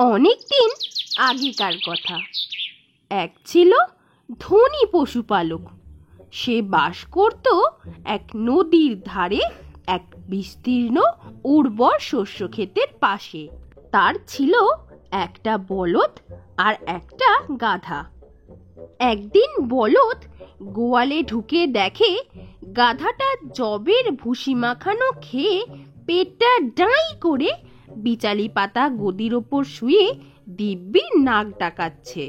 অনেক দিন আগেকার কথা। এক ছিল ধনী পশুপালক। সে বাস করত এক নদীর ধারে এক বিস্তীর্ণ উর্বর শস্য ক্ষেতের পাশে। তার ছিল একটা বলদ আর একটা গাধা। একদিন বলদ গোয়ালে ঢুকে দেখে গাধাটা জবের ভুসি মাখানো খেয়ে পেটটা ডাঁই করে বিচালি পাতা গদির ওপর শুয়ে দিব্যি নাক ডাকাচ্ছে।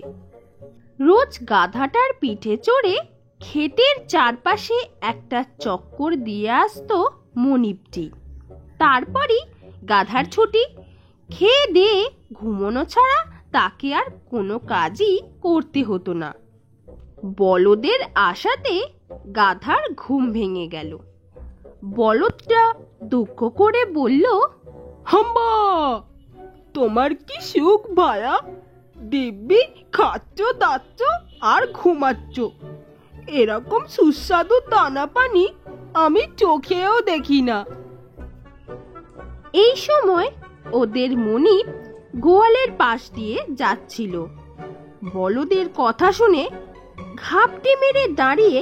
রোজ গাধাটার পিঠে চড়ে ক্ষেতের চারপাশে একটা চক্কর দিয়ে আসতো মনিবটি। তারপরই গাধার ছুটি। খেয়ে দিয়ে ঘুমোনো ছাড়া তাকে আর কোনো কাজই করতে হতো না। বলদের আশাতে গাধার ঘুম ভেঙে গেল। বলদটা দুঃখ করে বলল, হাম্বা, তোমার কি সুখ ভায়া! দিব্যি খাচ্ছ দাচ্ছ আর ঘুমাচ্ছ। এরকম সুস্বাদু দানা পানি আমি চোখেও দেখি না। এই সময় ওদের মনিব গোয়ালের পাশ দিয়ে যাচ্ছিল। বলদের কথা শুনে ঘাপটি মেরে দাঁড়িয়ে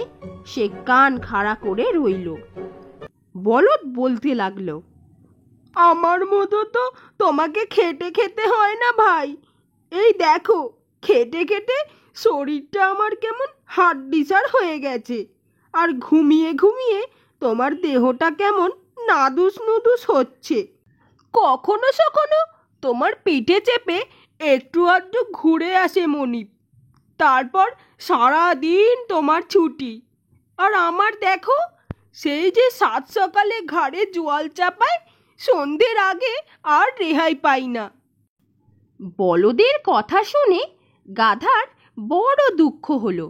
সে কান খাড়া করে রইল। বলদ বলতে লাগলো, আমার মতো তো তোমাকে খেটে খেতে হয় না ভাই। এই দেখো, খেটে খেটে শরীরটা আমার কেমন হাড্ডিসার হয়ে গেছে। আর ঘুমিয়ে ঘুমিয়ে তোমার দেহটা কেমন নাদুস নুদুস হচ্ছে। কখনো সখনো তোমার পিঠে চেপে একটু আধটু ঘুরে আসে মনিব। তারপর সারা দিন তোমার ছুটি। আর আমার দেখো, সেই যে সাত সকালে ঘাড়ে জোয়াল চাপায়, সন্ধ্যের আগে আর রেহাই পাই না। বলদের কথা শুনে গাধার বড় দুঃখ হলো।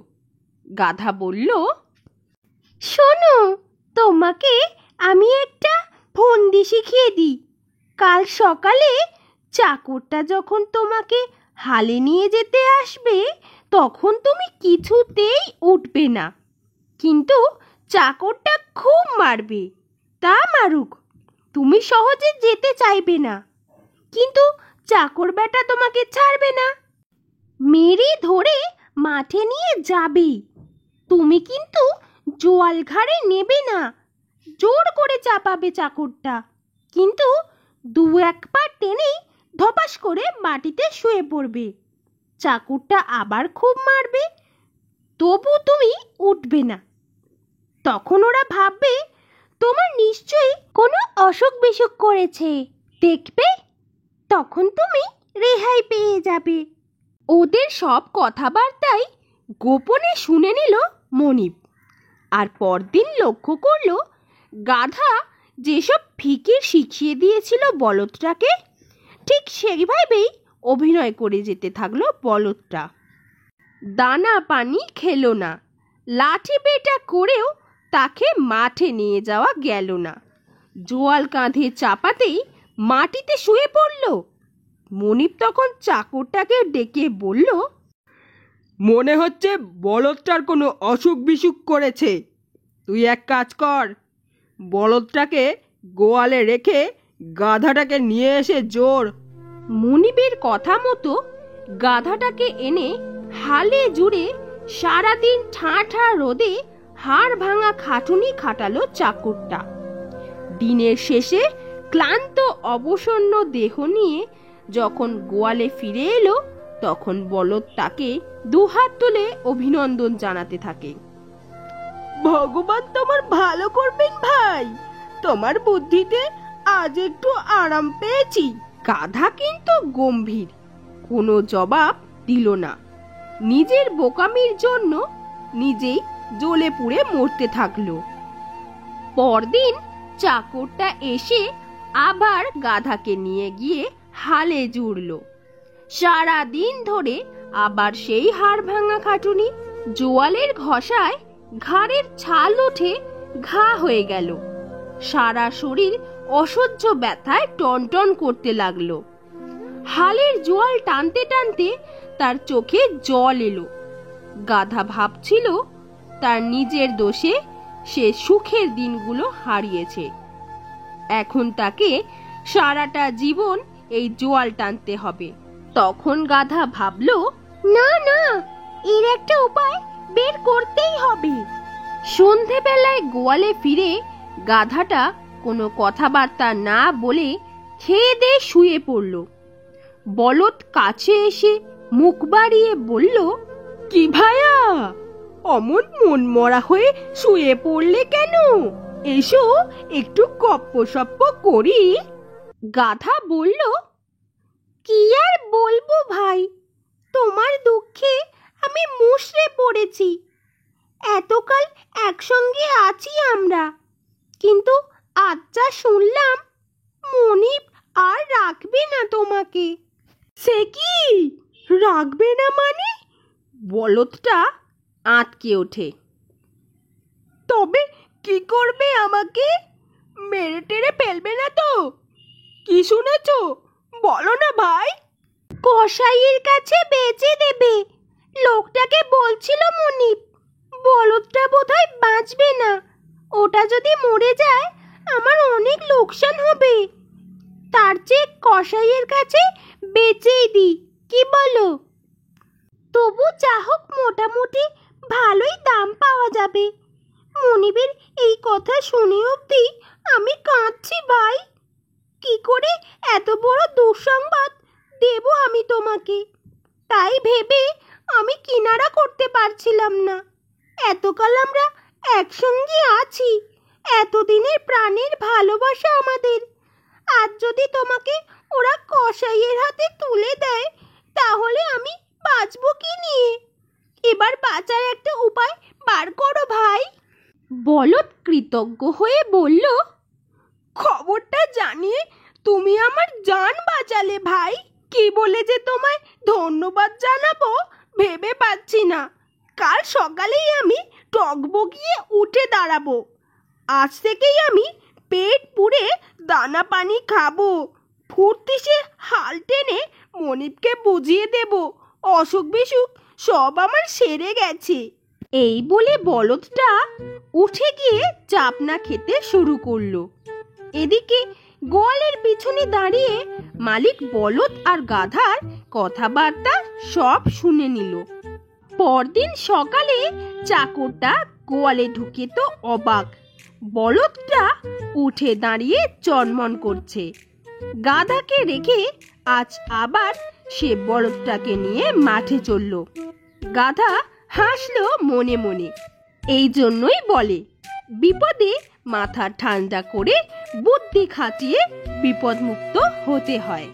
গাধা বলল, শোনো, তোমাকে আমি একটা ফন্দি শিখিয়ে দিই। কাল সকালে চাকরটা যখন তোমাকে হালে নিয়ে যেতে আসবে, তখন তুমি কিছুতেই উঠবে না। কিন্তু চাকরটা খুব মারবে। তা মারুক, তুমি সহজে যেতে চাইবে না। কিন্তু চাকর বেটা তোমাকে ছাড়বে না, মেরে ধরে মাঠে নিয়ে যাবে। তুমি কিন্তু জোয়াল ঘাড়ে নেবে না, জোর করে চাপাবে চাকরটা। কিন্তু দু এক পা টেনেই ধপাস করে মাটিতে শুয়ে পড়বে। চাকরটা আবার খুব মারবে, তবু তুমি উঠবে না। তখন ওরা ভাববে তোমার নিশ্চয়ই কোনো অসুখ বিসুখ করেছে, দেখবে তখন তুমি রেহাই পেয়ে যাবে। ওদের সব কথাবার্তাই গোপনে শুনে নিল মনিব। আর পরদিন লক্ষ্য করল গাধা যেসব ফিকির শিখিয়ে দিয়েছিল বলদটাকে, ঠিক সেইভাবেই অভিনয় করে যেতে থাকলো বলদটা। দানা পানি খেলো না, লাঠি পেটা করেও তাকে মাঠে নিয়ে যাওয়া গেল না। জোয়াল কাঁধে চাপাতেই মাটিতে শুয়ে পড়ল। মনিব তখন চাকরটাকে ডেকে বলল, মনে হচ্ছে বলদটার কোনো অসুখ বিসুখ করেছে। তুই এক কাজ কর, বলদটাকে গোয়ালে রেখে গাধাটাকে নিয়ে এসে জোর। মনিবের কথা মতো গাধাটাকে এনে হালে জুড়ে সারাদিন ঠাঁ ঠাঁ রোদে হাড় ভাঙা খাটুনি খাটালো চাকরটা। দিনের শেষে ক্লান্ত অবসন্ন দেহ নিয়ে যখন গোয়ালে ফিরে এলো, তখন বলদ তাকে দুহাত তুলে অভিনন্দন জানাতে থাকে। ভগবান তোমার ভালো করবেন ভাই, তোমার বুদ্ধিতে আজ একটু আরাম পেয়েছি। গাধা কিন্তু গম্ভীর, কোনো জবাব দিল না। নিজের বোকামির জন্য নিজেই জ্বলে পুড়ে মরতে থাকলো। পরদিন চাকরটা এসে আবার গাধাকে নিয়ে গিয়ে হালে জুড়ল। সারা দিন ধরে আবার সেই হাড় ভাঙা খাটুনি। জোয়ালের ঘষায় ঘাড়ের ছাল উঠে ঘা হয়ে গেল। সারা শরীর অসহ্য ব্যথায় টনটন করতে লাগলো। হালের জোয়াল টানতে টানতে তার চোখে জল এলো। গাধা ভাবছিল তার নিজের দোষে সে সুখের দিনগুলো হারিয়েছে। এখন তাকে সারাটা জীবন এই জোয়াল টানতে হবে। তখন গাধা ভাবল, না না, এর একটা উপায় বের করতেই হবে। সন্ধেবেলায় গোয়ালে ফিরে গাধাটা কোনো কথাবার্তা না বলে খেয়ে দিয়ে শুয়ে পড়ল। বলদ কাছে এসে মুখ বাড়িয়ে বলল, কি ভাইয়া, অমন মন মরা হয়ে শুয়ে পড়লে কেন? এসো একটু গপ্পসপ্প করি। গাধা বলল, কি আর বলবো ভাই, তোমার দুঃখে আমি মুষড়ে পড়েছি। এতকাল একসঙ্গে আছি আমরা, কিন্তু আজ যা শুনলাম, মনিব আর রাখবে না তোমাকে। সে কি, রাখবে না মানে? বলদটা আঁতকে ওঠে। তবে কি করবে আমাকে? মেরে টেরে ফেলবে না তো? কি শুনেছ, বলো না ভাই। কসাইয়ের কাছে বেচে দেবে, লোকটাকে বলছিল মনিব। বলদটা বোধহয় বাঁচবে না, ওটা যদি মরে যায় আমার অনেক লোকসান হবে। তার চেয়ে কসাইয়ের কাছে বেচেই দিই, কি বলো? তবু যা হোক মোটামুটি ভালোই দাম পাওয়া যাবে। মনিবের এই কথা শুনে অবধি আমি কাঁদছি ভাই। কি করে এত বড় দুঃসংবাদ দেব আমি তোমাকে, তাই ভেবে আমি কিনারা করতে পারছিলাম না। এতকাল আমরা একসঙ্গে আছি, এতদিনের প্রাণের ভালোবাসা আমাদের। আজ যদি তোমাকে ওরা কসাইয়ের হাতে তুলে দেয়, তাহলে আমি বাঁচবো কি নিয়ে? এবার বাঁচার একটা উপায় বার করো ভাই। বলদ কৃতজ্ঞ হয়ে বলল, খবরটা জানিয়ে তুমি আমার জান বাঁচালে ভাই। কি বলে যে তোমায় ধন্যবাদ জানাবো ভেবে পাচ্ছি না। কাল সকালেই আমি টগবগিয়ে উঠে দাঁড়াবো। আজ থেকেই আমি পেট পুড়ে দানা পানি খাবো। ফুর্তিসে হাল টেনে মনিবকে বুঝিয়ে দেব অসুখ বিসুখ সব আমার সেরে গেছে। এই বলে বলদটা উঠে গিয়ে চাপনা খেতে শুরু করলো। এদিকে গোয়ালের পিছনে দাঁড়িয়ে মালিক বলদ আর গাধার কথাবার্তা সব শুনে নিল। পরদিন সকালে চাকরটা গোয়ালে ঢুকে তো অবাক, বলদটা উঠে দাঁড়িয়ে চনমন করছে। গাধাকে রেখে আজ আবার সে বলদটাকে নিয়ে মাঠে চলল। গাধা হাসলো মনে মনে। এই জন্যই বলে, বিপদে মাথা ঠান্ডা করে বুদ্ধি খাটিয়ে বিপদমুক্ত হতে হয়।